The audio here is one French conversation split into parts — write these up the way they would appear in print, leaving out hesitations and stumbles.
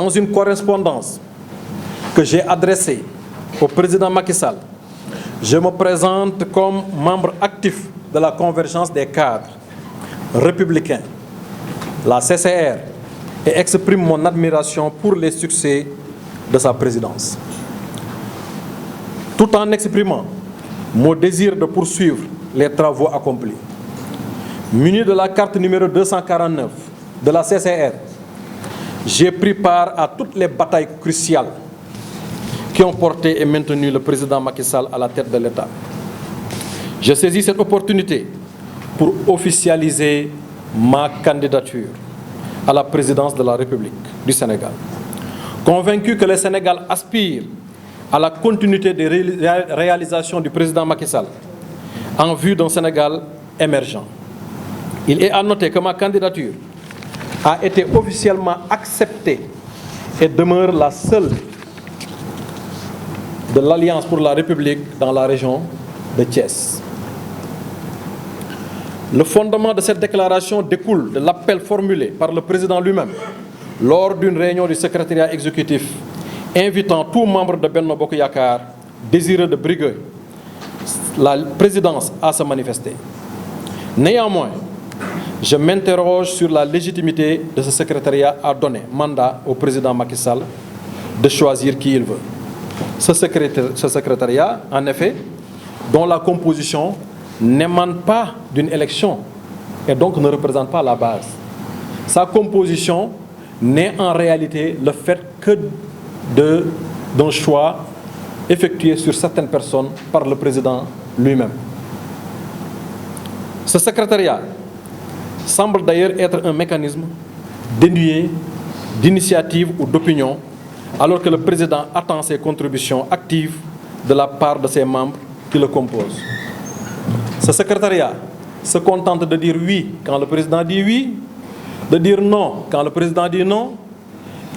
Dans une correspondance que j'ai adressée au président Macky Sall, je me présente comme membre actif de la convergence des cadres républicains, la CCR, et exprime mon admiration pour les succès de sa présidence. Tout en exprimant mon désir de poursuivre les travaux accomplis. Muni de la carte numéro 249 de la CCR, j'ai pris part à toutes les batailles cruciales qui ont porté et maintenu le président Macky Sall à la tête de l'État. Je saisis cette opportunité pour officialiser ma candidature à la présidence de la République du Sénégal. Convaincu que le Sénégal aspire à la continuité des réalisations du président Macky Sall en vue d'un Sénégal émergent. Il est à noter que ma candidature a été officiellement acceptée et demeure la seule de l'Alliance pour la République dans la région de Thiès. Le fondement de cette déclaration découle de l'appel formulé par le président lui-même lors d'une réunion du secrétariat exécutif invitant tout membre de Benno Bokk Yakaar désireux de briguer la présidence à se manifester. Néanmoins, je m'interroge sur la légitimité de ce secrétariat à donner mandat au président Macky Sall de choisir qui il veut. Ce secrétariat, en effet, dont la composition n'émane pas d'une élection et donc ne représente pas la base. Sa composition n'est en réalité le fait que d'un choix effectué sur certaines personnes par le président lui-même. Ce secrétariat semble d'ailleurs être un mécanisme dénué d'initiative ou d'opinion, alors que le président attend ses contributions actives de la part de ses membres qui le composent. Ce secrétariat se contente de dire oui quand le président dit oui, de dire non quand le président dit non,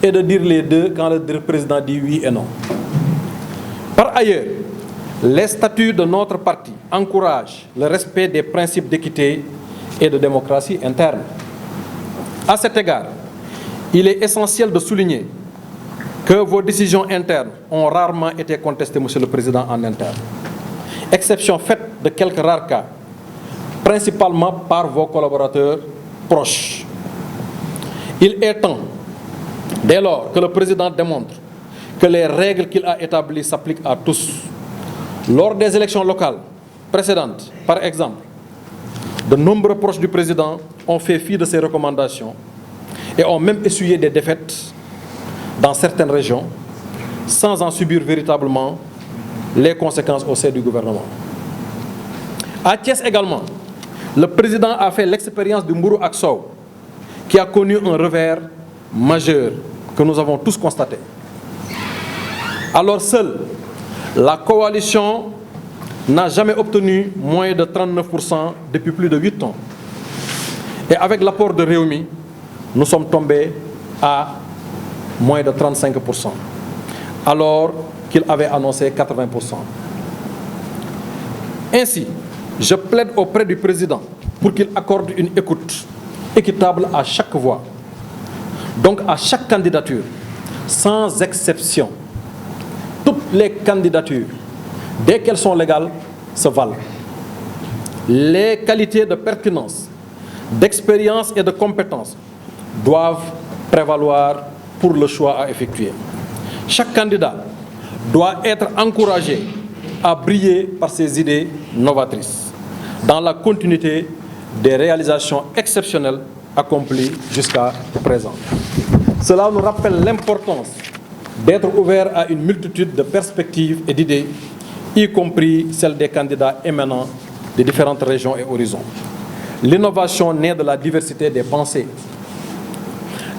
et de dire les deux quand le président dit oui et non. Par ailleurs, les statuts de notre parti encouragent le respect des principes d'équité et de démocratie interne. À cet égard, il est essentiel de souligner que vos décisions internes ont rarement été contestées, Monsieur le Président, en interne. Exception faite de quelques rares cas, principalement par vos collaborateurs proches. Il est temps, dès lors que le Président démontre que les règles qu'il a établies s'appliquent à tous. Lors des élections locales précédentes, par exemple, de nombreux proches du Président ont fait fi de ces recommandations et ont même essuyé des défaites dans certaines régions, sans en subir véritablement les conséquences au sein du gouvernement. À Thiès également, le président a fait l'expérience du Mbourou ak Sow, qui a connu un revers majeur que nous avons tous constaté. Alors seule la coalition n'a jamais obtenu moins de 39% depuis plus de 8 ans. Et avec l'apport de Rewmi, nous sommes tombés à moins de 35%, alors qu'il avait annoncé 80%. Ainsi, je plaide auprès du président pour qu'il accorde une écoute équitable à chaque voix, donc à chaque candidature, sans exception. Toutes les candidatures, dès qu'elles sont légales, se valent. Les qualités de pertinence, d'expérience et de compétence doivent prévaloir pour le choix à effectuer. Chaque candidat doit être encouragé à briller par ses idées novatrices, dans la continuité des réalisations exceptionnelles accomplies jusqu'à présent. Cela nous rappelle l'importance d'être ouvert à une multitude de perspectives et d'idées, y compris celles des candidats émanant des différentes régions et horizons. L'innovation naît de la diversité des pensées.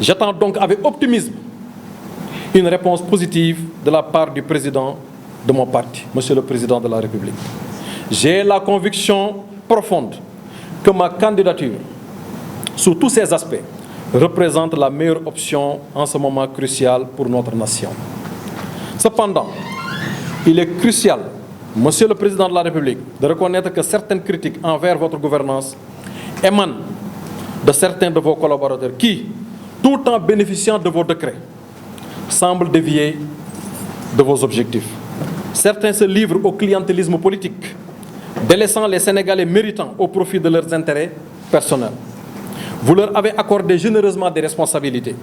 J'attends donc avec optimisme une réponse positive de la part du président de mon parti, Monsieur le Président de la République. J'ai la conviction profonde que ma candidature, sous tous ses aspects, représente la meilleure option en ce moment crucial pour notre nation. Cependant, il est crucial, Monsieur le Président de la République, de reconnaître que certaines critiques envers votre gouvernance émanent de certains de vos collaborateurs qui, tout en bénéficiant de vos décrets, semblent dévier de vos objectifs. Certains se livrent au clientélisme politique, délaissant les Sénégalais méritants au profit de leurs intérêts personnels. Vous leur avez accordé généreusement des responsabilités,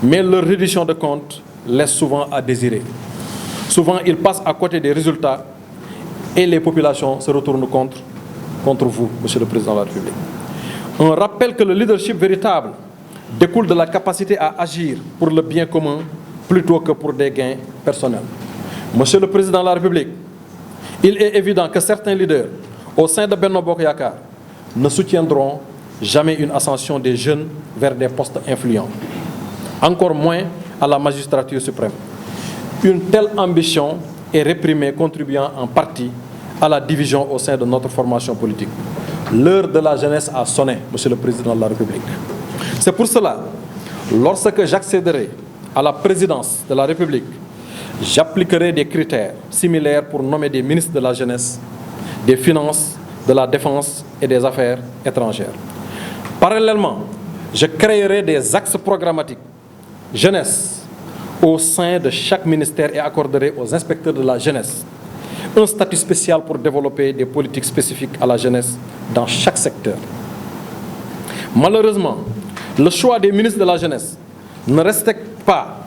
mais leur reddition de comptes laisse souvent à désirer. Souvent, ils passent à côté des résultats et les populations se retournent contre vous, Monsieur le Président de la République. Un rappel que le leadership véritable découle de la capacité à agir pour le bien commun plutôt que pour des gains personnels. Monsieur le Président de la République, il est évident que certains leaders au sein de Benno Bokk Yakaar ne soutiendront jamais une ascension des jeunes vers des postes influents, encore moins à la magistrature suprême. Une telle ambition est réprimée, contribuant en partie à la division au sein de notre formation politique. L'heure de la jeunesse a sonné, Monsieur le Président de la République. C'est pour cela, lorsque j'accéderai à la présidence de la République, j'appliquerai des critères similaires pour nommer des ministres de la jeunesse, des finances, de la défense et des affaires étrangères. Parallèlement, je créerai des axes programmatiques jeunesse au sein de chaque ministère et accorderai aux inspecteurs de la jeunesse un statut spécial pour développer des politiques spécifiques à la jeunesse dans chaque secteur. Malheureusement, le choix des ministres de la jeunesse ne respecte pas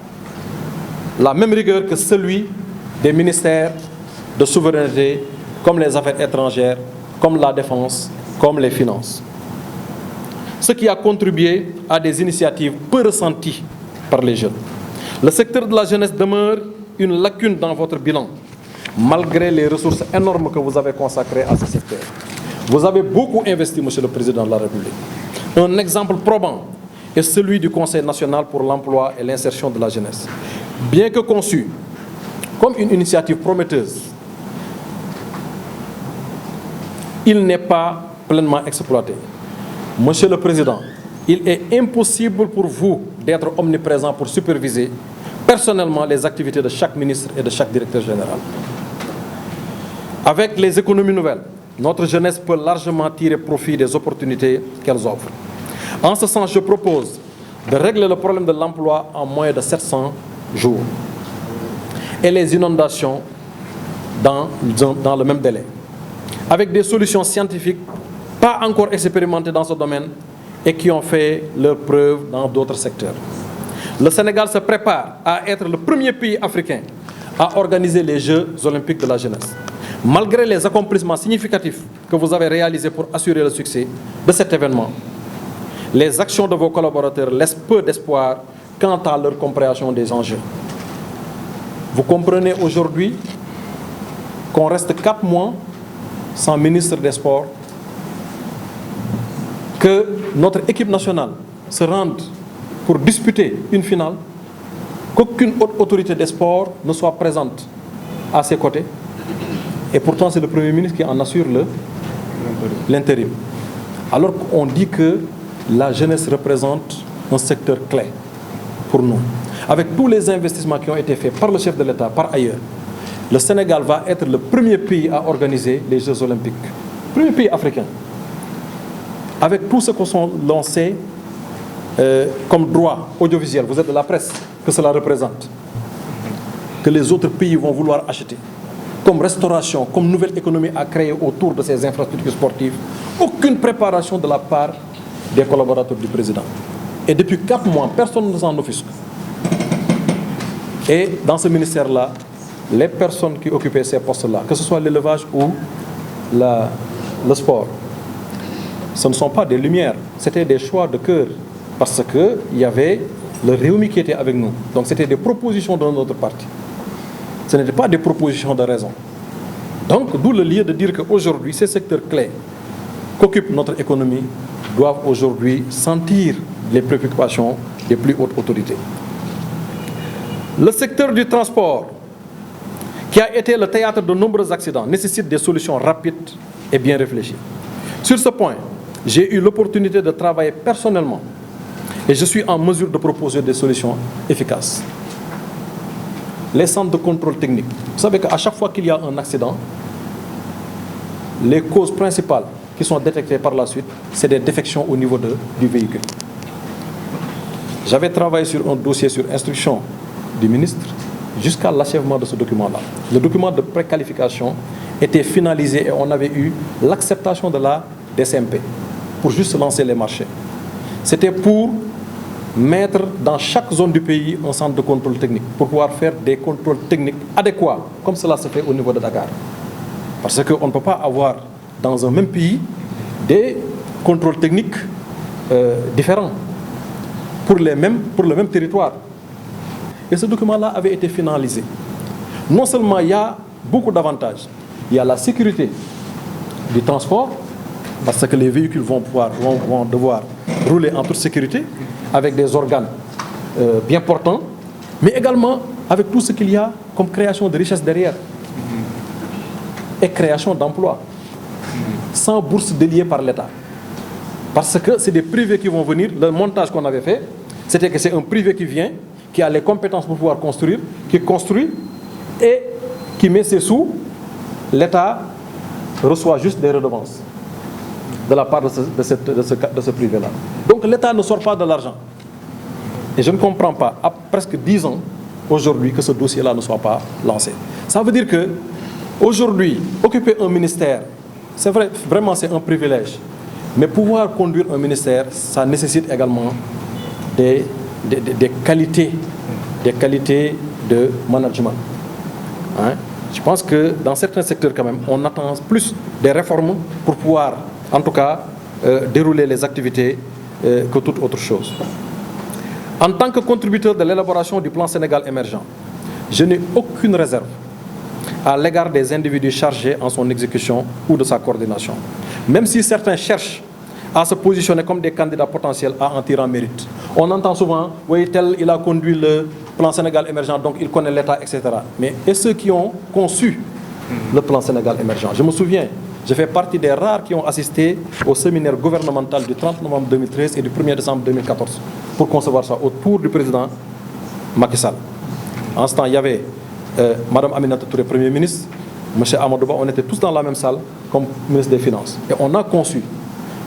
la même rigueur que celui des ministères de souveraineté, comme les affaires étrangères, comme la défense, comme les finances. Ce qui a contribué à des initiatives peu ressenties par les jeunes. Le secteur de la jeunesse demeure une lacune dans votre bilan, malgré les ressources énormes que vous avez consacrées à ce secteur. Vous avez beaucoup investi, Monsieur le Président de la République. Un exemple probant est celui du Conseil national pour l'emploi et l'insertion de la jeunesse. Bien que conçu comme une initiative prometteuse, il n'est pas pleinement exploité. Monsieur le Président, il est impossible pour vous d'être omniprésent pour superviser personnellement les activités de chaque ministre et de chaque directeur général. Avec les économies nouvelles, notre jeunesse peut largement tirer profit des opportunités qu'elles offrent. En ce sens, je propose de régler le problème de l'emploi en moins de 700 jours et les inondations dans le même délai, avec des solutions scientifiques pas encore expérimentées dans ce domaine et qui ont fait leurs preuves dans d'autres secteurs. Le Sénégal se prépare à être le premier pays africain à organiser les Jeux olympiques de la jeunesse. Malgré les accomplissements significatifs que vous avez réalisés pour assurer le succès de cet événement, les actions de vos collaborateurs laissent peu d'espoir quant à leur compréhension des enjeux. Vous comprenez aujourd'hui qu'on reste 4 mois sans ministre des Sports, que notre équipe nationale se rende pour disputer une finale, qu'aucune autre autorité des sports ne soit présente à ses côtés. Et pourtant, c'est le Premier ministre qui en assure l'intérim. Alors qu'on dit que la jeunesse représente un secteur clé pour nous. Avec tous les investissements qui ont été faits par le chef de l'État, par ailleurs, le Sénégal va être le premier pays à organiser les Jeux olympiques. Premier pays africain. Avec tout ce qu'on sont lancés comme droit audiovisuel, vous êtes de la presse, que cela représente, que les autres pays vont vouloir acheter, comme restauration, comme nouvelle économie à créer autour de ces infrastructures sportives, aucune préparation de la part des collaborateurs du président. Et depuis 4 mois, personne ne s'en offusque. Et dans ce ministère-là, les personnes qui occupaient ces postes-là, que ce soit l'élevage ou le sport, ce ne sont pas des lumières, c'était des choix de cœur, parce qu'il y avait le Rewmi qui était avec nous. Donc c'était des propositions de notre parti. Ce n'étaient pas des propositions de raison. Donc d'où le lieu de dire qu'aujourd'hui, ces secteurs clés qu'occupe notre économie doivent aujourd'hui sentir les préoccupations des plus hautes autorités. Le secteur du transport, qui a été le théâtre de nombreux accidents, nécessite des solutions rapides et bien réfléchies. Sur ce point, j'ai eu l'opportunité de travailler personnellement et je suis en mesure de proposer des solutions efficaces. Les centres de contrôle technique. Vous savez qu'à chaque fois qu'il y a un accident, les causes principales qui sont détectées par la suite, c'est des défections au niveau du véhicule. J'avais travaillé sur un dossier sur instruction du ministre jusqu'à l'achèvement de ce document-là. Le document de préqualification était finalisé et on avait eu l'acceptation de la DCMP pour juste lancer les marchés. C'était pour mettre dans chaque zone du pays un centre de contrôle technique pour pouvoir faire des contrôles techniques adéquats, comme cela se fait au niveau de Dakar. Parce qu'on ne peut pas avoir dans un même pays des contrôles techniques différents pour le même territoire. Et ce document-là avait été finalisé. Non seulement il y a beaucoup d'avantages, il y a la sécurité du transport, parce que les véhicules vont devoir rouler en toute sécurité, avec des organes bien portants, mais également avec tout ce qu'il y a comme création de richesse derrière et création d'emplois, sans bourse déliée par l'État. Parce que c'est des privés qui vont venir. Le montage qu'on avait fait, c'était que c'est un privé qui vient, qui a les compétences pour pouvoir construire, qui construit et qui met ses sous. L'État reçoit juste des redevances de la part de ce privé-là. Donc l'État ne sort pas de l'argent. Et je ne comprends pas, à presque 10 ans aujourd'hui, que ce dossier-là ne soit pas lancé. Ça veut dire que aujourd'hui, occuper un ministère, c'est vrai, vraiment c'est un privilège. Mais pouvoir conduire un ministère, ça nécessite également des qualités de management. Hein? Je pense que dans certains secteurs quand même, on attend plus des réformes pour pouvoir, en tout cas, dérouler les activités que toute autre chose. En tant que contributeur de l'élaboration du plan Sénégal émergent, je n'ai aucune réserve à l'égard des individus chargés en son exécution ou de sa coordination. Même si certains cherchent à se positionner comme des candidats potentiels à en tirer mérite. On entend souvent, oui, tel, il a conduit le plan Sénégal émergent, donc il connaît l'État, etc. Mais et ceux qui ont conçu le plan Sénégal émergent? Je me souviens, je fais partie des rares qui ont assisté au séminaire gouvernemental du 30 novembre 2013 et du 1er décembre 2014 pour concevoir ça autour du président Macky Sall. En ce temps, il y avait Mme Aminata Touré, Premier ministre, M. Amadou Ba, on était tous dans la même salle comme ministre des Finances. Et on a conçu,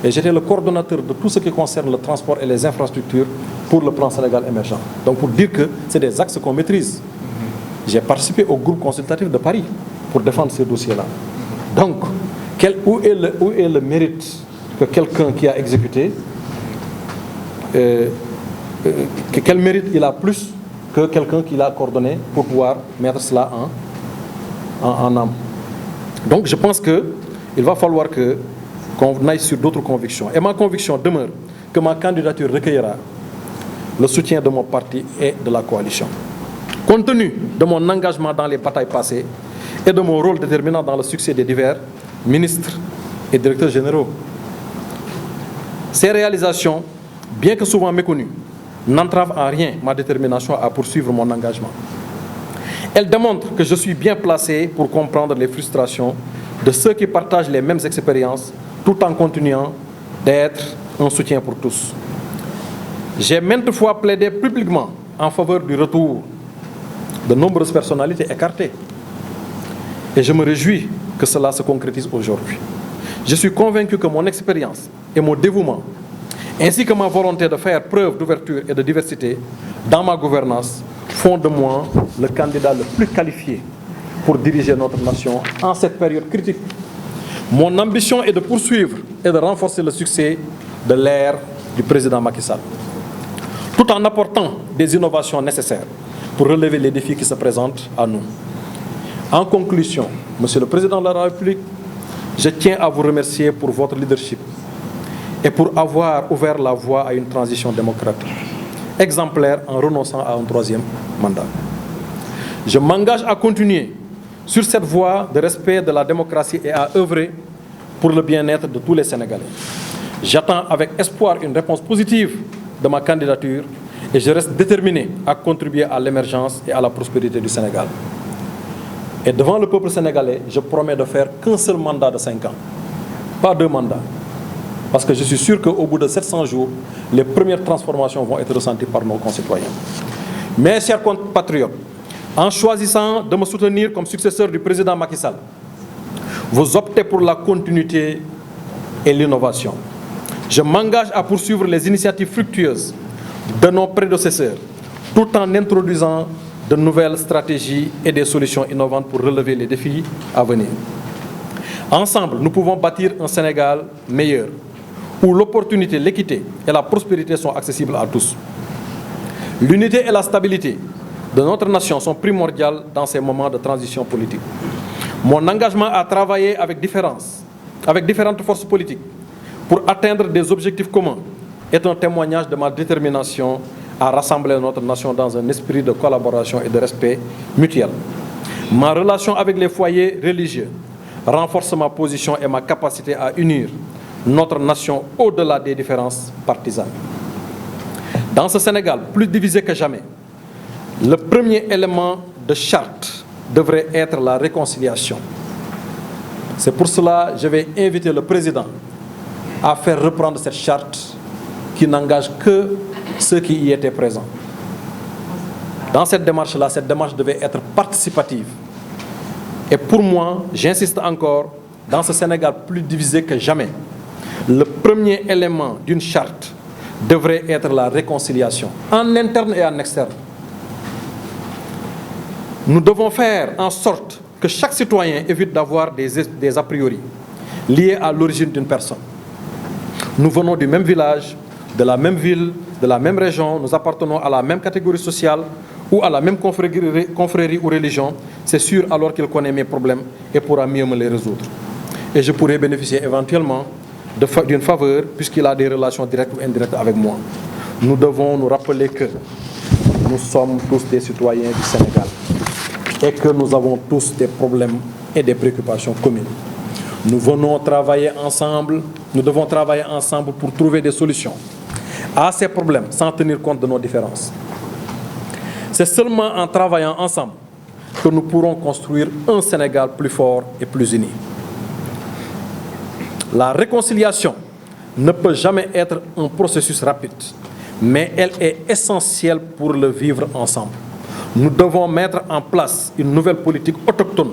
et j'étais le coordonnateur de tout ce qui concerne le transport et les infrastructures pour le plan Sénégal émergent. Donc pour dire que c'est des axes qu'on maîtrise. J'ai participé au groupe consultatif de Paris pour défendre ces dossiers-là. Donc, où est le mérite que quelqu'un qui a exécuté, quel mérite il a plus que quelqu'un qui l'a coordonné pour pouvoir mettre cela en âme. Donc je pense qu'il va falloir qu'on aille sur d'autres convictions. Et ma conviction demeure que ma candidature recueillera le soutien de mon parti et de la coalition. Compte tenu de mon engagement dans les batailles passées et de mon rôle déterminant dans le succès des divers ministres et directeurs généraux, ces réalisations, bien que souvent méconnues, n'entravent en rien ma détermination à poursuivre mon engagement. Elles démontrent que je suis bien placé pour comprendre les frustrations de ceux qui partagent les mêmes expériences tout en continuant d'être un soutien pour tous. J'ai maintes fois plaidé publiquement en faveur du retour de nombreuses personnalités écartées. Et je me réjouis que cela se concrétise aujourd'hui. Je suis convaincu que mon expérience et mon dévouement, ainsi que ma volonté de faire preuve d'ouverture et de diversité dans ma gouvernance, font de moi le candidat le plus qualifié pour diriger notre nation en cette période critique. Mon ambition est de poursuivre et de renforcer le succès de l'ère du président Macky Sall, tout en apportant des innovations nécessaires pour relever les défis qui se présentent à nous. En conclusion, Monsieur le Président de la République, je tiens à vous remercier pour votre leadership et pour avoir ouvert la voie à une transition démocratique exemplaire en renonçant à un 3e mandat. Je m'engage à continuer sur cette voie de respect de la démocratie et à œuvrer pour le bien-être de tous les Sénégalais. J'attends avec espoir une réponse positive de ma candidature et je reste déterminé à contribuer à l'émergence et à la prospérité du Sénégal. Et devant le peuple sénégalais, je promets de faire qu'un seul mandat de 5 ans, pas 2 mandats. Parce que je suis sûr qu'au bout de 700 jours, les premières transformations vont être ressenties par nos concitoyens. Mes chers compatriotes, en choisissant de me soutenir comme successeur du président Macky Sall, vous optez pour la continuité et l'innovation. Je m'engage à poursuivre les initiatives fructueuses de nos prédécesseurs, tout en introduisant de nouvelles stratégies et des solutions innovantes pour relever les défis à venir. Ensemble, nous pouvons bâtir un Sénégal meilleur, où l'opportunité, l'équité et la prospérité sont accessibles à tous. L'unité et la stabilité de notre nation sont primordiales dans ces moments de transition politique. Mon engagement à travailler avec différentes forces politiques pour atteindre des objectifs communs est un témoignage de ma détermination à rassembler notre nation dans un esprit de collaboration et de respect mutuel. Ma relation avec les foyers religieux renforce ma position et ma capacité à unir notre nation au-delà des différences partisanes. Dans ce Sénégal, plus divisé que jamais, le premier élément de charte devrait être la réconciliation. C'est pour cela que je vais inviter le président à faire reprendre cette charte qui n'engage que ceux qui y étaient présents. Dans cette démarche-là, cette démarche devait être participative. Et pour moi, j'insiste encore, dans ce Sénégal plus divisé que jamais, le premier élément d'une charte devrait être la réconciliation, en interne et en externe. Nous devons faire en sorte que chaque citoyen évite d'avoir des a priori liés à l'origine d'une personne. Nous venons du même village, de la même ville, de la même région, nous appartenons à la même catégorie sociale ou à la même confrérie ou religion. C'est sûr alors qu'il connaît mes problèmes et pourra mieux me les résoudre. Et je pourrais bénéficier éventuellement d'une faveur puisqu'il a des relations directes ou indirectes avec moi. Nous devons nous rappeler que nous sommes tous des citoyens du Sénégal et que nous avons tous des problèmes et des préoccupations communes. Nous devons travailler ensemble pour trouver des solutions à ces problèmes sans tenir compte de nos différences. C'est seulement en travaillant ensemble que nous pourrons construire un Sénégal plus fort et plus uni. La réconciliation ne peut jamais être un processus rapide, mais elle est essentielle pour le vivre ensemble. Nous devons mettre en place une nouvelle politique autochtone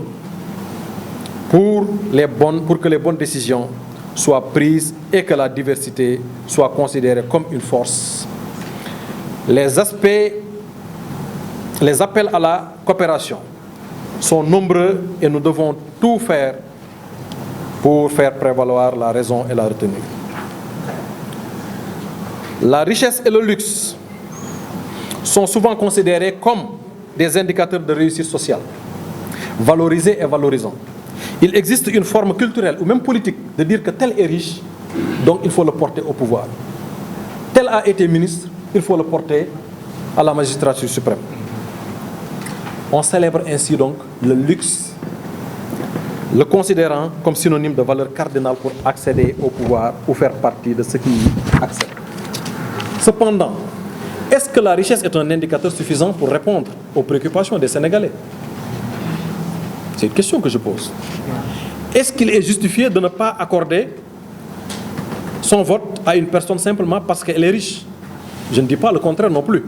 pour que les bonnes décisions soient prises et que la diversité soit considérée comme une force. Les appels à la coopération sont nombreux et nous devons tout faire pour faire prévaloir la raison et la retenue. La richesse et le luxe sont souvent considérés comme des indicateurs de réussite sociale, valorisés et valorisants. Il existe une forme culturelle ou même politique de dire que tel est riche, donc il faut le porter au pouvoir. Tel a été ministre, il faut le porter à la magistrature suprême. On célèbre ainsi donc le luxe, le considérant comme synonyme de valeur cardinale pour accéder au pouvoir ou faire partie de ceux qui y accèdent. Cependant, est-ce que la richesse est un indicateur suffisant pour répondre aux préoccupations des Sénégalais? C'est une question que je pose. Est-ce qu'il est justifié de ne pas accorder son vote à une personne simplement parce qu'elle est riche? Je ne dis pas le contraire non plus.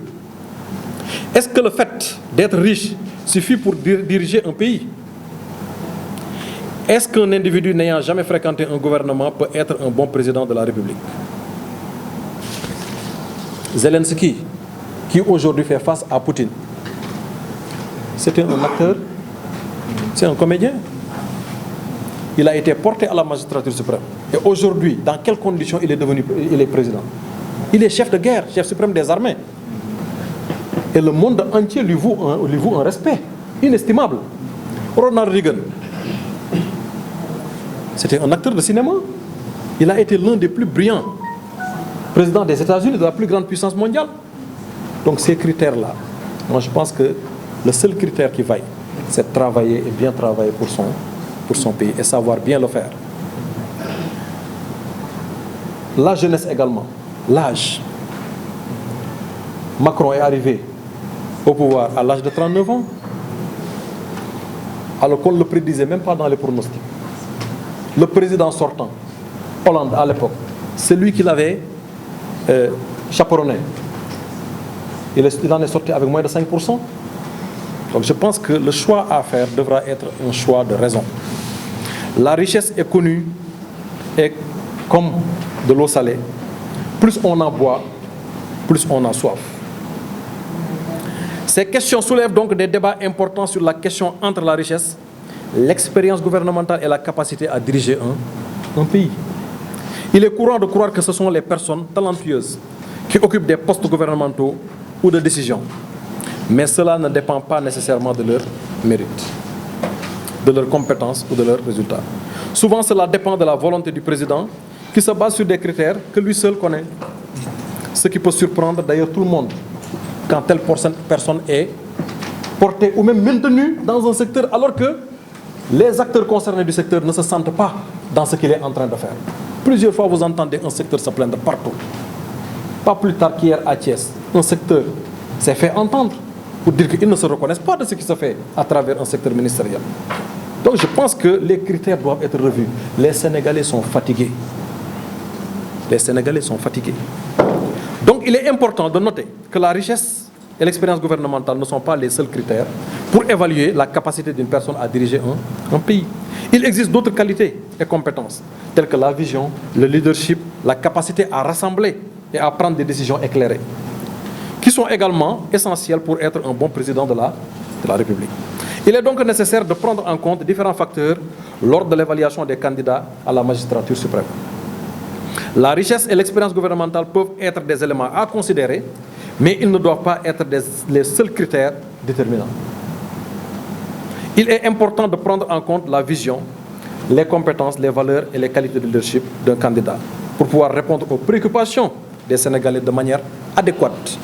Est-ce que le fait d'être riche suffit pour diriger un pays? Est-ce qu'un individu n'ayant jamais fréquenté un gouvernement peut être un bon président de la République? Zelensky, qui aujourd'hui fait face à Poutine, c'était un acteur, c'est un comédien. Il a été porté à la magistrature suprême. Et aujourd'hui, dans quelles conditions il est président? Il est chef de guerre, chef suprême des armées. Et le monde entier lui voue un respect inestimable. Ronald Reagan, c'était un acteur de cinéma. Il a été l'un des plus brillants présidents des États-Unis, de la plus grande puissance mondiale. Donc ces critères-là, moi je pense que le seul critère qui vaille, c'est de travailler et bien travailler pour son pays et savoir bien le faire. La jeunesse également, l'âge. Macron est arrivé au pouvoir à l'âge de 39 ans, alors qu'on ne le prédisait même pas dans les pronostics. Le président sortant, Hollande à l'époque, c'est lui qui l'avait chaperonné. Il en est sorti avec moins de 5%. Donc je pense que le choix à faire devra être un choix de raison. La richesse est connue et comme de l'eau salée. Plus on en boit, plus on a soif. Ces questions soulèvent donc des débats importants sur la question entre la richesse, l'expérience gouvernementale et la capacité à diriger un pays. Il est courant de croire que ce sont les personnes talentueuses qui occupent des postes gouvernementaux ou de décision. Mais cela ne dépend pas nécessairement de leur mérite, de leurs compétences ou de leurs résultats. Souvent, cela dépend de la volonté du président qui se base sur des critères que lui seul connaît. Ce qui peut surprendre d'ailleurs tout le monde quand telle personne est portée ou même maintenue dans un secteur alors que les acteurs concernés du secteur ne se sentent pas dans ce qu'il est en train de faire. Plusieurs fois, vous entendez un secteur se plaindre partout. Pas plus tard qu'hier à Thiès, un secteur s'est fait entendre pour dire qu'ils ne se reconnaissent pas de ce qui se fait à travers un secteur ministériel. Donc je pense que les critères doivent être revus. Les Sénégalais sont fatigués. Les Sénégalais sont fatigués. Donc il est important de noter que la richesse et l'expérience gouvernementale ne sont pas les seuls critères pour évaluer la capacité d'une personne à diriger un pays. Il existe d'autres qualités et compétences, telles que la vision, le leadership, la capacité à rassembler et à prendre des décisions éclairées, qui sont également essentielles pour être un bon président de la République. Il est donc nécessaire de prendre en compte différents facteurs lors de l'évaluation des candidats à la magistrature suprême. La richesse et l'expérience gouvernementale peuvent être des éléments à considérer, mais ils ne doivent pas être les seuls critères déterminants. Il est important de prendre en compte la vision, les compétences, les valeurs et les qualités de leadership d'un candidat pour pouvoir répondre aux préoccupations des Sénégalais de manière adéquate.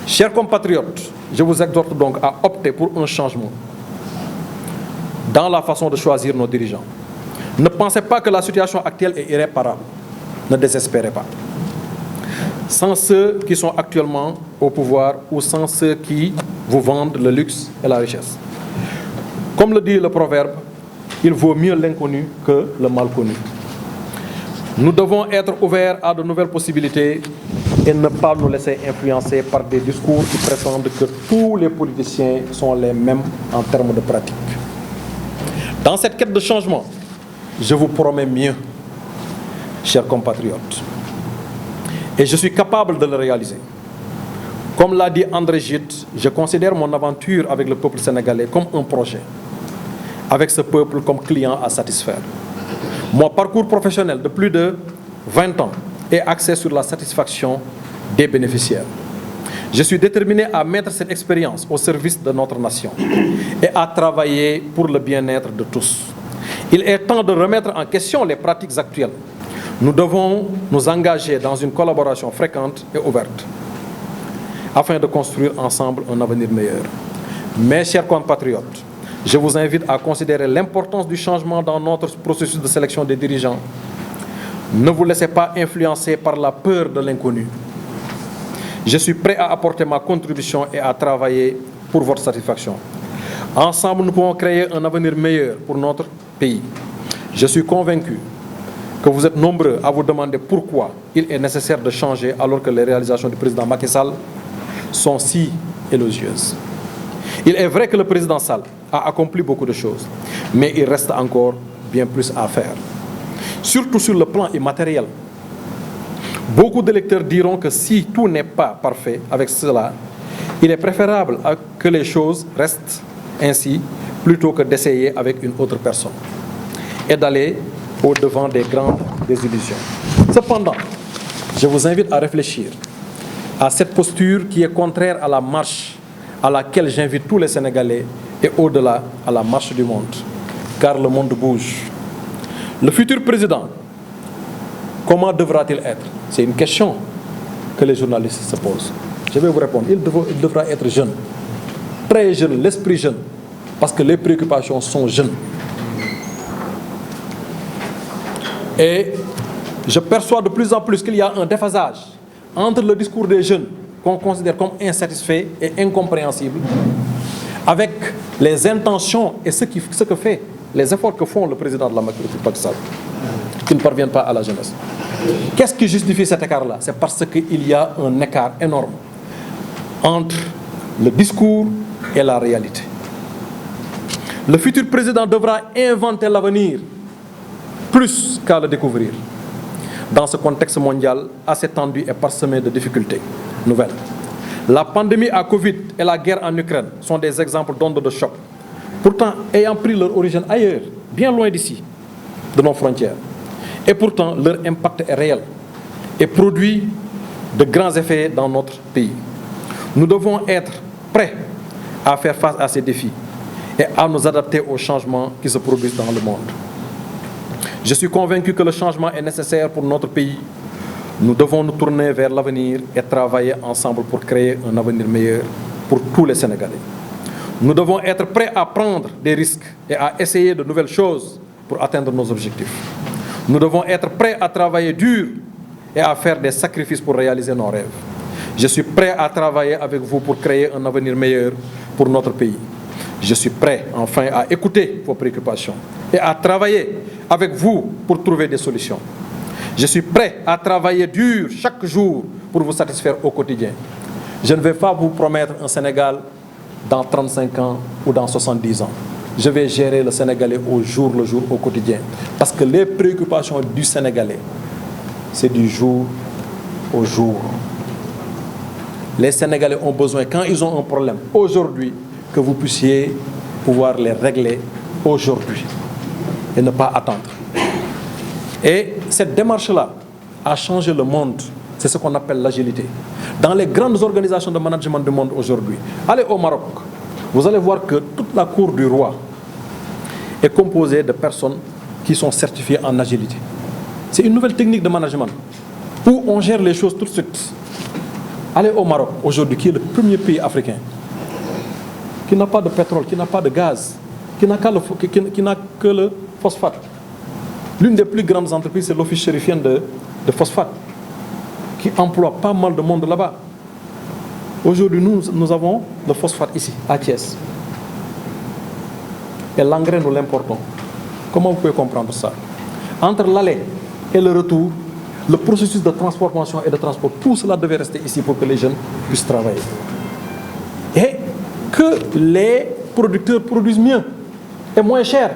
Chers compatriotes, je vous exhorte donc à opter pour un changement dans la façon de choisir nos dirigeants. Ne pensez pas que la situation actuelle est irréparable. Ne désespérez pas. Sans ceux qui sont actuellement au pouvoir ou sans ceux qui vous vendent le luxe et la richesse. Comme le dit le proverbe, il vaut mieux l'inconnu que le mal connu. Nous devons être ouverts à de nouvelles possibilités et ne pas nous laisser influencer par des discours qui prétendent que tous les politiciens sont les mêmes en termes de pratique. Dans cette quête de changement, je vous promets mieux, chers compatriotes, et je suis capable de le réaliser. Comme l'a dit André Gide, je considère mon aventure avec le peuple sénégalais comme un projet, avec ce peuple comme client à satisfaire. Mon parcours professionnel de plus de 20 ans est axé sur la satisfaction des bénéficiaires. Je suis déterminé à mettre cette expérience au service de notre nation et à travailler pour le bien-être de tous. Il est temps de remettre en question les pratiques actuelles. Nous devons nous engager dans une collaboration fréquente et ouverte afin de construire ensemble un avenir meilleur. Mes chers compatriotes, je vous invite à considérer l'importance du changement dans notre processus de sélection des dirigeants. Ne vous laissez pas influencer par la peur de l'inconnu. Je suis prêt à apporter ma contribution et à travailler pour votre satisfaction. Ensemble, nous pouvons créer un avenir meilleur pour notre pays. Je suis convaincu que vous êtes nombreux à vous demander pourquoi il est nécessaire de changer alors que les réalisations du président Macky Sall sont si élogieuses. Il est vrai que le président Sall a accompli beaucoup de choses, mais il reste encore bien plus à faire. Surtout sur le plan immatériel. Beaucoup d'électeurs diront que si tout n'est pas parfait avec cela, il est préférable que les choses restent ainsi plutôt que d'essayer avec une autre personne et d'aller au-devant des grandes désillusions. Cependant, je vous invite à réfléchir à cette posture qui est contraire à la marche à laquelle j'invite tous les Sénégalais et au-delà à la marche du monde, car le monde bouge. Le futur président, comment devra-t-il être? C'est une question que les journalistes se posent. Je vais vous répondre. Il devra être jeune, très jeune, l'esprit jeune, parce que les préoccupations sont jeunes. Et je perçois de plus en plus qu'il y a un déphasage entre le discours des jeunes, qu'on considère comme insatisfait et incompréhensible, avec les intentions et ce que fait, les efforts que font le président de la République, qui ne parviennent pas à la jeunesse. Qu'est-ce qui justifie cet écart-là? C'est parce qu'il y a un écart énorme entre le discours et la réalité. Le futur président devra inventer l'avenir plus qu'à le découvrir. Dans ce contexte mondial assez tendu et parsemé de difficultés nouvelles, La pandémie à Covid et la guerre en Ukraine sont des exemples d'ondes de choc, pourtant ayant pris leur origine ailleurs, bien loin d'ici, de nos frontières. Et pourtant, leur impact est réel et produit de grands effets dans notre pays. Nous devons être prêts à faire face à ces défis et à nous adapter aux changements qui se produisent dans le monde. Je suis convaincu que le changement est nécessaire pour notre pays. Nous devons nous tourner vers l'avenir et travailler ensemble pour créer un avenir meilleur pour tous les Sénégalais. Nous devons être prêts à prendre des risques et à essayer de nouvelles choses pour atteindre nos objectifs. Nous devons être prêts à travailler dur et à faire des sacrifices pour réaliser nos rêves. Je suis prêt à travailler avec vous pour créer un avenir meilleur pour notre pays. Je suis prêt, enfin, à écouter vos préoccupations et à travailler avec vous pour trouver des solutions. Je suis prêt à travailler dur chaque jour pour vous satisfaire au quotidien. Je ne vais pas vous promettre un Sénégal dans 35 ans ou dans 70 ans. Je vais gérer le Sénégalais au jour le jour, au quotidien. Parce que les préoccupations du Sénégalais, c'est du jour au jour. Les Sénégalais ont besoin, quand ils ont un problème aujourd'hui, que vous puissiez pouvoir les régler aujourd'hui et ne pas attendre. Et cette démarche-là a changé le monde. C'est ce qu'on appelle l'agilité. Dans les grandes organisations de management du monde aujourd'hui, allez au Maroc, vous allez voir que toute la cour du roi est composée de personnes qui sont certifiées en agilité. C'est une nouvelle technique de management où on gère les choses tout de suite. Allez au Maroc aujourd'hui, qui est le premier pays africain qui n'a pas de pétrole, qui n'a pas de gaz, qui n'a que le phosphate. L'une des plus grandes entreprises, c'est l'office chérifien de phosphate, qui emploie pas mal de monde là-bas. Aujourd'hui, nous avons le phosphate ici, à Thiès. Et l'engrais, nous l'importons. Comment vous pouvez comprendre ça? Entre l'aller et le retour, le processus de transformation et de transport, tout cela devait rester ici pour que les jeunes puissent travailler. Et que les producteurs produisent mieux et moins cher.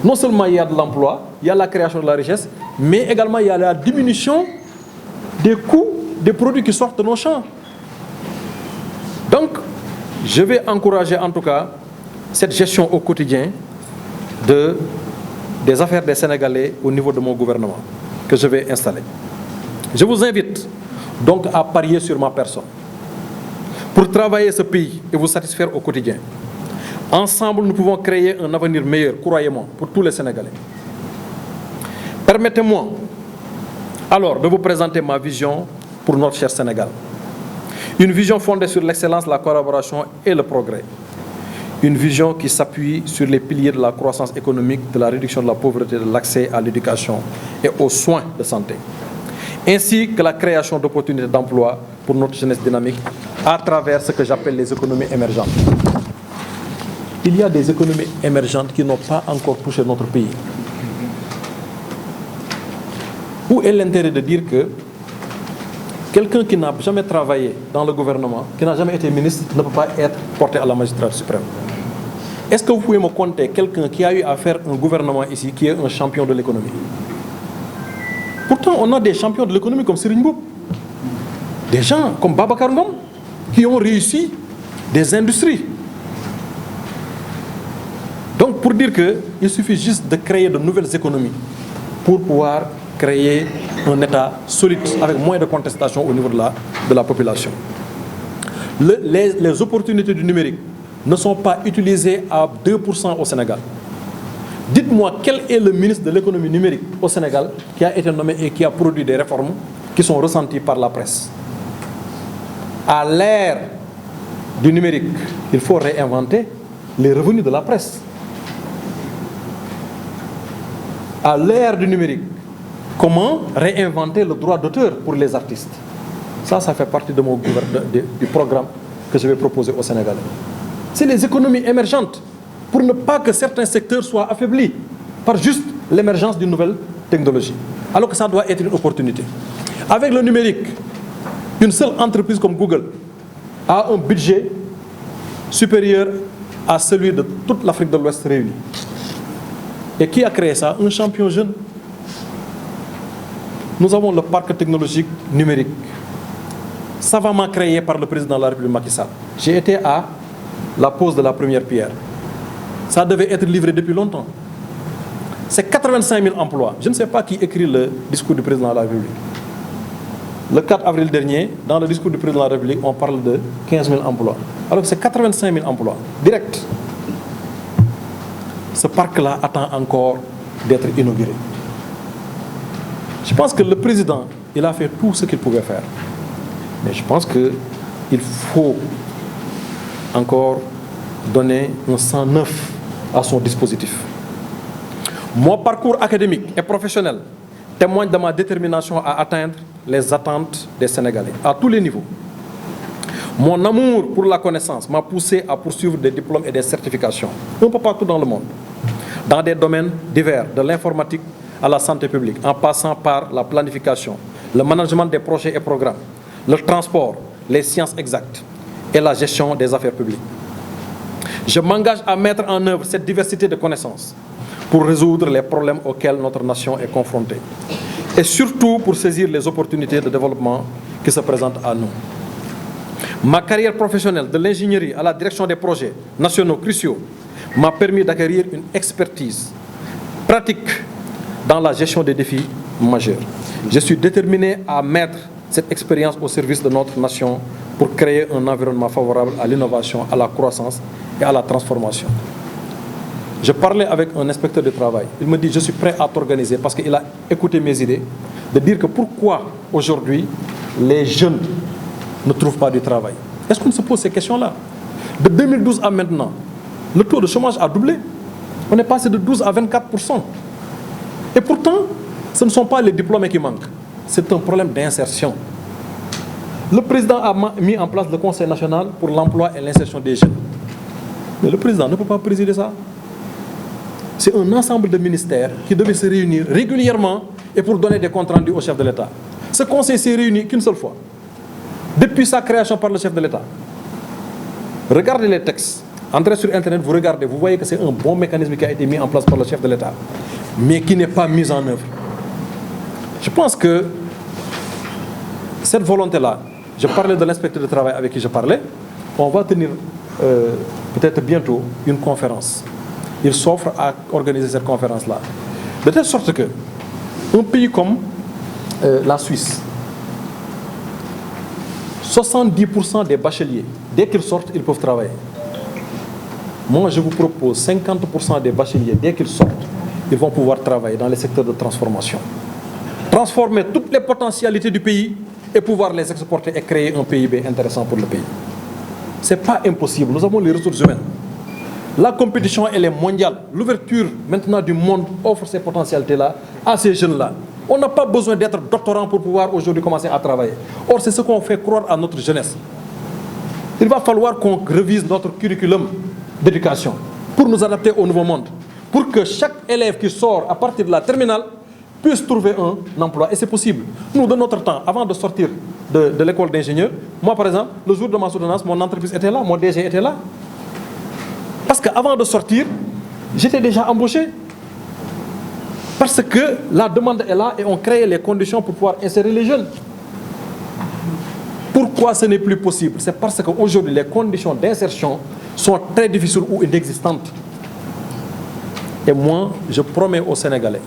Non seulement il y a de l'emploi, il y a la création de la richesse, mais également il y a la diminution des coûts des produits qui sortent de nos champs. Donc, je vais encourager en tout cas cette gestion au quotidien des affaires des Sénégalais au niveau de mon gouvernement que je vais installer. Je vous invite donc à parier sur ma personne pour travailler ce pays et vous satisfaire au quotidien. Ensemble, nous pouvons créer un avenir meilleur, croyez-moi, pour tous les Sénégalais. Permettez-moi alors de vous présenter ma vision pour notre cher Sénégal. Une vision fondée sur l'excellence, la collaboration et le progrès. Une vision qui s'appuie sur les piliers de la croissance économique, de la réduction de la pauvreté, de l'accès à l'éducation et aux soins de santé, ainsi que la création d'opportunités d'emploi pour notre jeunesse dynamique à travers ce que j'appelle les économies émergentes. Il y a des économies émergentes qui n'ont pas encore touché notre pays. Où est l'intérêt de dire que quelqu'un qui n'a jamais travaillé dans le gouvernement, qui n'a jamais été ministre, ne peut pas être porté à la magistrature suprême? Est-ce que vous pouvez me compter quelqu'un qui a eu à faire un gouvernement ici, qui est un champion de l'économie? Pourtant, on a des champions de l'économie comme Serigne Mboup, des gens comme Babacar Ngom, qui ont réussi des industries. Donc, pour dire qu'il suffit juste de créer de nouvelles économies pour pouvoir créer un État solide avec moins de contestation au niveau de la population. Les opportunités du numérique ne sont pas utilisées à 2% au Sénégal. Dites-moi quel est le ministre de l'économie numérique au Sénégal qui a été nommé et qui a produit des réformes qui sont ressenties par la presse. À l'ère du numérique, il faut réinventer les revenus de la presse. À l'ère du numérique, comment réinventer le droit d'auteur pour les artistes? Ça fait partie de du programme que je vais proposer au Sénégalais. C'est les économies émergentes pour ne pas que certains secteurs soient affaiblis par juste l'émergence d'une nouvelle technologie. Alors que ça doit être une opportunité. Avec le numérique, une seule entreprise comme Google a un budget supérieur à celui de toute l'Afrique de l'Ouest réunie. Et qui a créé ça? Un champion jeune. Nous avons le parc technologique numérique. savamment créé par le président de la République Macky Sall. J'ai été à la pose de la première pierre. Ça devait être livré depuis longtemps. C'est 85 000 emplois. Je ne sais pas qui écrit le discours du président de la République. Le 4 avril dernier, dans le discours du président de la République, on parle de 15 000 emplois. Alors que c'est 85 000 emplois, directs. Ce parc-là attend encore d'être inauguré. Je pense que le président, il a fait tout ce qu'il pouvait faire. Mais je pense qu'il faut encore donner un sang neuf à son dispositif. Mon parcours académique et professionnel témoigne de ma détermination à atteindre les attentes des Sénégalais, à tous les niveaux. Mon amour pour la connaissance m'a poussé à poursuivre des diplômes et des certifications, un peu partout dans le monde, dans des domaines divers, de l'informatique à la santé publique, en passant par la planification, le management des projets et programmes, le transport, les sciences exactes et la gestion des affaires publiques. Je m'engage à mettre en œuvre cette diversité de connaissances pour résoudre les problèmes auxquels notre nation est confrontée et surtout pour saisir les opportunités de développement qui se présentent à nous. Ma carrière professionnelle de l'ingénierie à la direction des projets nationaux cruciaux m'a permis d'acquérir une expertise pratique dans la gestion des défis majeurs. Je suis déterminé à mettre cette expérience au service de notre nation pour créer un environnement favorable à l'innovation, à la croissance et à la transformation. Je parlais avec un inspecteur du travail. Il me dit, je suis prêt à t'organiser parce qu'il a écouté mes idées, de dire que pourquoi aujourd'hui les jeunes ne trouvent pas du travail. Est-ce qu'on se pose ces questions-là? De 2012 à maintenant, le taux de chômage a doublé. On est passé de 12 à 24%. Et pourtant, ce ne sont pas les diplômés qui manquent. C'est un problème d'insertion. Le président a mis en place le Conseil national pour l'emploi et l'insertion des jeunes. Mais le président ne peut pas présider ça. C'est un ensemble de ministères qui devaient se réunir régulièrement et pour donner des comptes rendus au chef de l'État. Ce conseil s'est réuni qu'une seule fois, depuis sa création par le chef de l'État. Regardez les textes. Entrez sur Internet, vous regardez, vous voyez que c'est un bon mécanisme qui a été mis en place par le chef de l'État, mais qui n'est pas mis en œuvre. Je pense que cette volonté-là, je parlais de l'inspecteur de travail avec qui je parlais, on va tenir peut-être bientôt une conférence. Il s'offre à organiser cette conférence-là. De telle sorte que un pays comme la Suisse, 70% des bacheliers, dès qu'ils sortent, ils peuvent travailler. Moi, je vous propose 50% des bacheliers, dès qu'ils sortent, ils vont pouvoir travailler dans les secteurs de transformation. Transformer toutes les potentialités du pays et pouvoir les exporter et créer un PIB intéressant pour le pays. Ce n'est pas impossible. Nous avons les ressources humaines. La compétition, elle est mondiale. L'ouverture maintenant du monde offre ces potentialités-là à ces jeunes-là. On n'a pas besoin d'être doctorant pour pouvoir aujourd'hui commencer à travailler. Or, c'est ce qu'on fait croire à notre jeunesse. Il va falloir qu'on révise notre curriculum d'éducation pour nous adapter au nouveau monde. Pour que chaque élève qui sort à partir de la terminale puisse trouver un emploi. Et c'est possible. Nous, de notre temps, avant de sortir de l'école d'ingénieur, moi, par exemple, le jour de ma soutenance, mon entreprise était là, mon DG était là. Parce qu'avant de sortir, j'étais déjà embauché. Parce que la demande est là et on crée les conditions pour pouvoir insérer les jeunes. Pourquoi ce n'est plus possible? C'est parce qu'aujourd'hui, les conditions d'insertion sont très difficiles ou inexistantes. Et moi, je promets aux Sénégalais,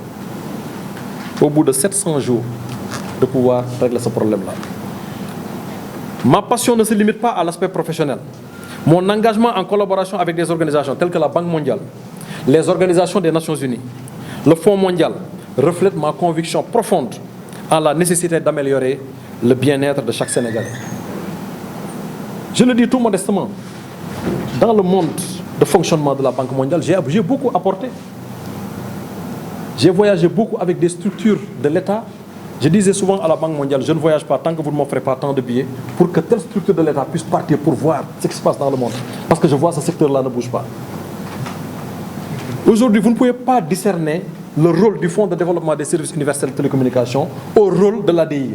au bout de 700 jours, de pouvoir régler ce problème-là. Ma passion ne se limite pas à l'aspect professionnel. Mon engagement en collaboration avec des organisations telles que la Banque mondiale, les organisations des Nations Unies, le Fonds mondial, reflète ma conviction profonde en la nécessité d'améliorer le bien-être de chaque Sénégalais. Je le dis tout modestement, dans le monde de fonctionnement de la Banque mondiale, j'ai beaucoup apporté. J'ai voyagé beaucoup avec des structures de l'État. Je disais souvent à la Banque mondiale, je ne voyage pas tant que vous ne m'offrez pas tant de billets pour que telle structure de l'État puisse partir pour voir ce qui se passe dans le monde. Parce que je vois que ce secteur-là ne bouge pas. Aujourd'hui, vous ne pouvez pas discerner le rôle du Fonds de développement des services universels de télécommunications au rôle de l'ADIE.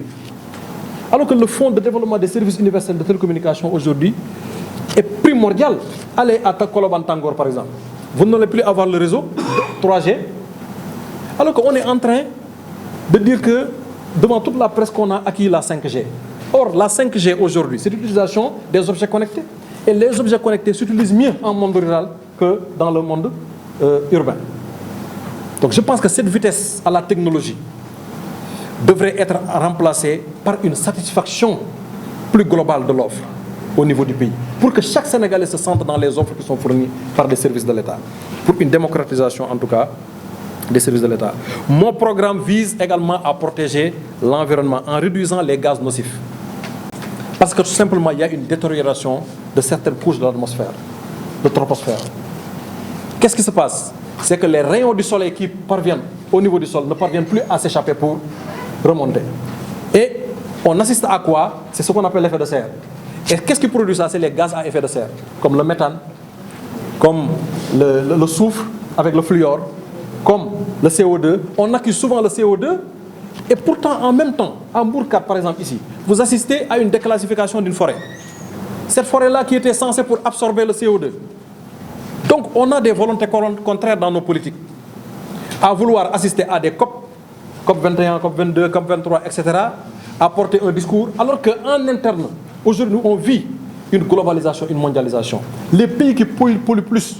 Alors que le Fonds de développement des services universels de télécommunications aujourd'hui est primordial. Allez à Koloban Tangor par exemple. Vous n'allez plus avoir le réseau 3G. Alors qu'on est en train de dire que devant toute la presse qu'on a acquis la 5G. Or, la 5G aujourd'hui, c'est l'utilisation des objets connectés. Et les objets connectés s'utilisent mieux en monde rural que dans le monde urbain. Donc je pense que cette vitesse à la technologie devrait être remplacée par une satisfaction plus globale de l'offre au niveau du pays, pour que chaque Sénégalais se sente dans les offres qui sont fournies par les services de l'État, pour une démocratisation en tout cas des services de l'État. Mon programme vise également à protéger l'environnement en réduisant les gaz nocifs. Parce que tout simplement, il y a une détérioration de certaines couches de l'atmosphère, de troposphère. Qu'est-ce qui se passe? C'est que les rayons du soleil qui parviennent au niveau du sol ne parviennent plus à s'échapper pour remonter. Et on assiste à quoi? C'est ce qu'on appelle l'effet de serre. Et qu'est-ce qui produit ça? C'est les gaz à effet de serre, comme le méthane, comme le soufre avec le fluor, comme le CO2. On accuse souvent le CO2, et pourtant en même temps, à Mbourkat par exemple ici, vous assistez à une déclassification d'une forêt. Cette forêt-là qui était censée pour absorber le CO2. Donc on a des volontés contraires dans nos politiques. À vouloir assister à des COP, COP 21, COP 22, COP 23, etc., à porter un discours, alors qu'en interne, aujourd'hui, on vit une globalisation, une mondialisation. Les pays qui polluent plus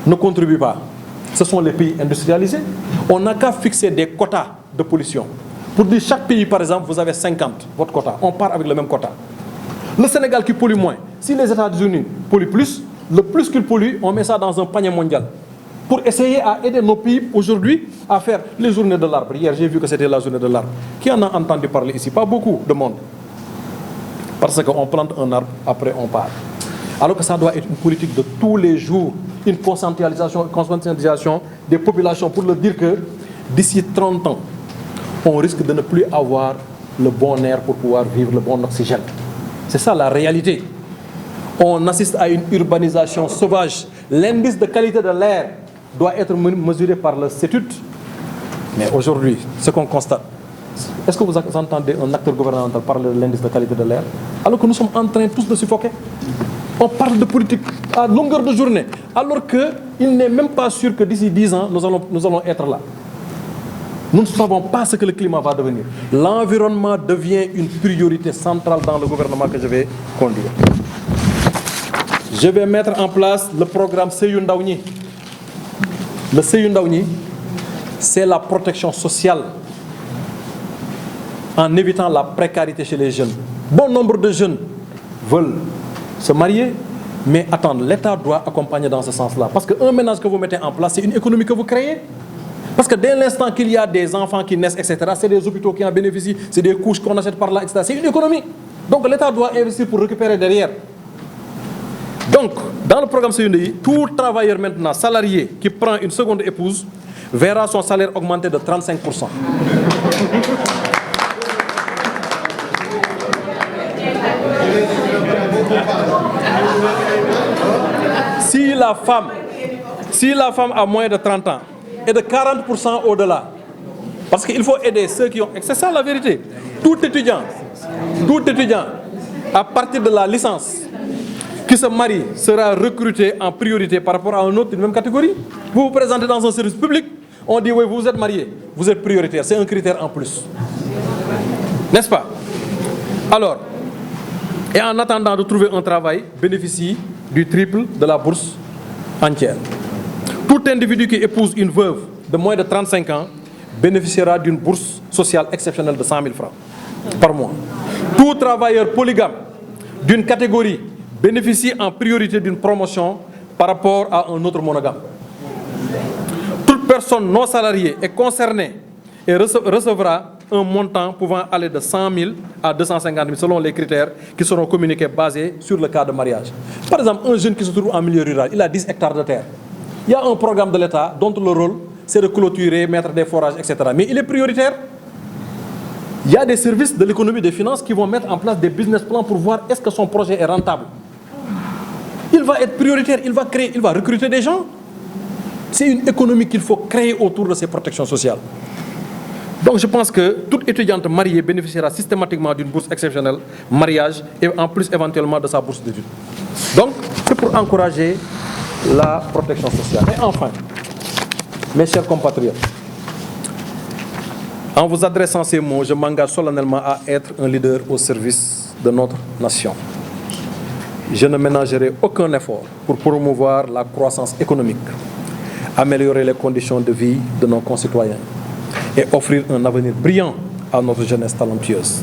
ne contribuent pas. Ce sont les pays industrialisés. On n'a qu'à fixer des quotas de pollution. Pour dire chaque pays, par exemple, vous avez 50, votre quota. On part avec le même quota. Le Sénégal qui pollue moins. Si les États-Unis polluent plus, le plus qu'ils polluent, on met ça dans un panier mondial. Pour essayer à aider nos pays aujourd'hui à faire les journées de l'arbre. Hier, j'ai vu que c'était la journée de l'arbre. Qui en a entendu parler ici? Pas beaucoup de monde. Parce qu'on plante un arbre, après on part. Alors que ça doit être une politique de tous les jours, une conscientisation des populations pour leur dire que d'ici 30 ans, on risque de ne plus avoir le bon air pour pouvoir vivre, le bon oxygène. C'est ça la réalité. On assiste à une urbanisation sauvage. L'indice de qualité de l'air doit être mesuré par le CETUD. Mais aujourd'hui, ce qu'on constate, est-ce que vous entendez un acteur gouvernemental parler de l'indice de qualité de l'air, alors que nous sommes en train tous de suffoquer? On parle de politique à longueur de journée, alors qu'il n'est même pas sûr que d'ici 10 ans, nous allons être là. Nous ne savons pas ce que le climat va devenir. L'environnement devient une priorité centrale dans le gouvernement que je vais conduire. Je vais mettre en place le programme Seyou Ndaw Ñi. Le Seyou Ndaw Ñi, c'est la protection sociale en évitant la précarité chez les jeunes. Bon nombre de jeunes veulent se marier, mais attendre, l'État doit accompagner dans ce sens-là. Parce qu'un ménage que vous mettez en place, c'est une économie que vous créez. Parce que dès l'instant qu'il y a des enfants qui naissent, etc., c'est des hôpitaux qui en bénéficient, c'est des couches qu'on achète par là, etc. C'est une économie. Donc l'État doit investir pour récupérer derrière. Donc, dans le programme CUNDI, tout travailleur maintenant salarié qui prend une seconde épouse verra son salaire augmenter de 35%. Si la femme a moins de 30 ans et de 40% au-delà, parce qu'il faut aider ceux qui ont... C'est ça la vérité. Tout étudiant, à partir de la licence, qui se marie sera recruté en priorité par rapport à un autre d'une même catégorie. Vous vous présentez dans un service public, on dit oui, vous êtes marié, vous êtes prioritaire. C'est un critère en plus. N'est-ce pas? Alors, et en attendant de trouver un travail, bénéficie du triple de la bourse entière. Tout individu qui épouse une veuve de moins de 35 ans bénéficiera d'une bourse sociale exceptionnelle de 100 000 francs par mois. Tout travailleur polygame d'une catégorie bénéficie en priorité d'une promotion par rapport à un autre monogame. Toute personne non salariée est concernée et recevra un montant pouvant aller de 100 000 à 250 000 selon les critères qui seront communiqués basés sur le cas de mariage. Par exemple, un jeune qui se trouve en milieu rural, il a 10 hectares de terre. Il y a un programme de l'État dont le rôle, c'est de clôturer, mettre des forages, etc. Mais il est prioritaire. Il y a des services de l'économie des finances qui vont mettre en place des business plans pour voir est-ce que son projet est rentable. Il va être prioritaire, il va recruter des gens. C'est une économie qu'il faut créer autour de ces protections sociales. Donc je pense que toute étudiante mariée bénéficiera systématiquement d'une bourse exceptionnelle, mariage, et en plus éventuellement de sa bourse d'études. Donc c'est pour encourager la protection sociale. Et enfin, mes chers compatriotes, En vous adressant ces mots, je m'engage solennellement à être un leader au service de notre nation. Je ne ménagerai aucun effort pour promouvoir la croissance économique, améliorer les conditions de vie de nos concitoyens et offrir un avenir brillant à notre jeunesse talentueuse.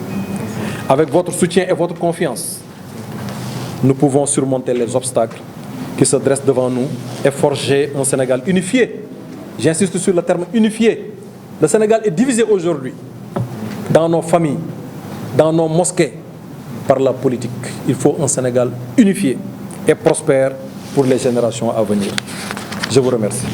Avec votre soutien et votre confiance, nous pouvons surmonter les obstacles qui se dressent devant nous et forger un Sénégal unifié. J'insiste sur le terme unifié. Le Sénégal est divisé aujourd'hui dans nos familles, dans nos mosquées, par la politique. Il faut un Sénégal unifié et prospère pour les générations à venir. Je vous remercie.